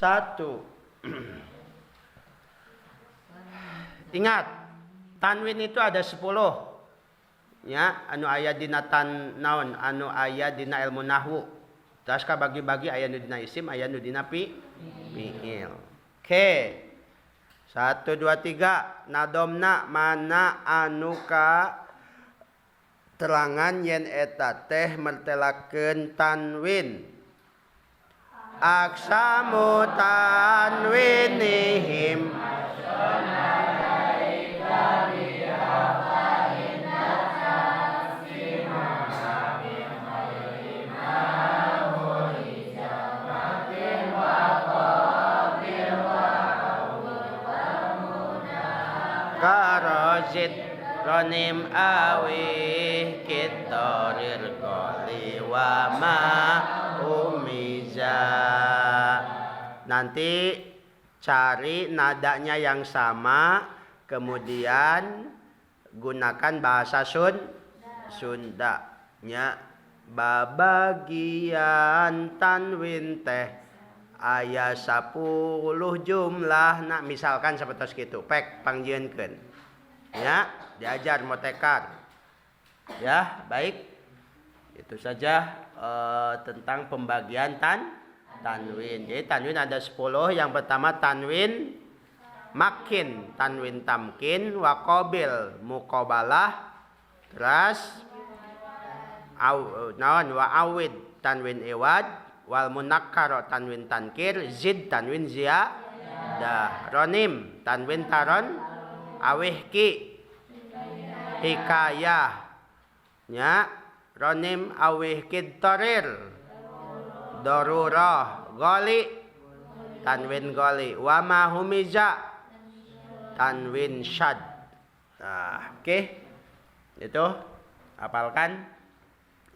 Satu. Ingat, tanwin itu ada 10. Ya, anu aya dina naon, anu aya dina ilmu nahwu. Terus ka bagi-bagi aya nu dina isim, aya nu dina fiil. Oke. 1 2 3. Nadomna mana anu ka terangan yen eta teh mertelakeun tanwin. Aksamu tanwinihim karozit ronim awih kitorir goli wama umiza. Nanti cari nadanya yang sama, kemudian gunakan bahasa Sunda. Nya babagian tanwin teh aya 10 jumlah. Nah, misalkan seperti itu, pek pangjieunkeun. Ya, diajar motekar. Ya, baik. Itu saja tentang pembagian tanwin. Jadi tanwin ada 10. Yang pertama tanwin makin, tanwin tamkin, waqabil, muqabalah, terus wa awid, tanwin iwad, wal munakkar, tanwin tankir, zid, tanwin ziyadah, ronim, tanwin taron, awihki, hikayah, nya, ronim awihki torir, dorurah, goli, tanwin goli, wama humiza, tanwin syad. Nah, oke. Itu hafalkan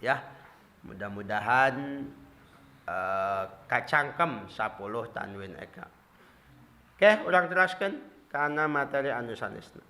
ya. Mudah-mudahan kacangkem 10 tanwin eka. Oke, urang teraskeun kana materi anu sanesna.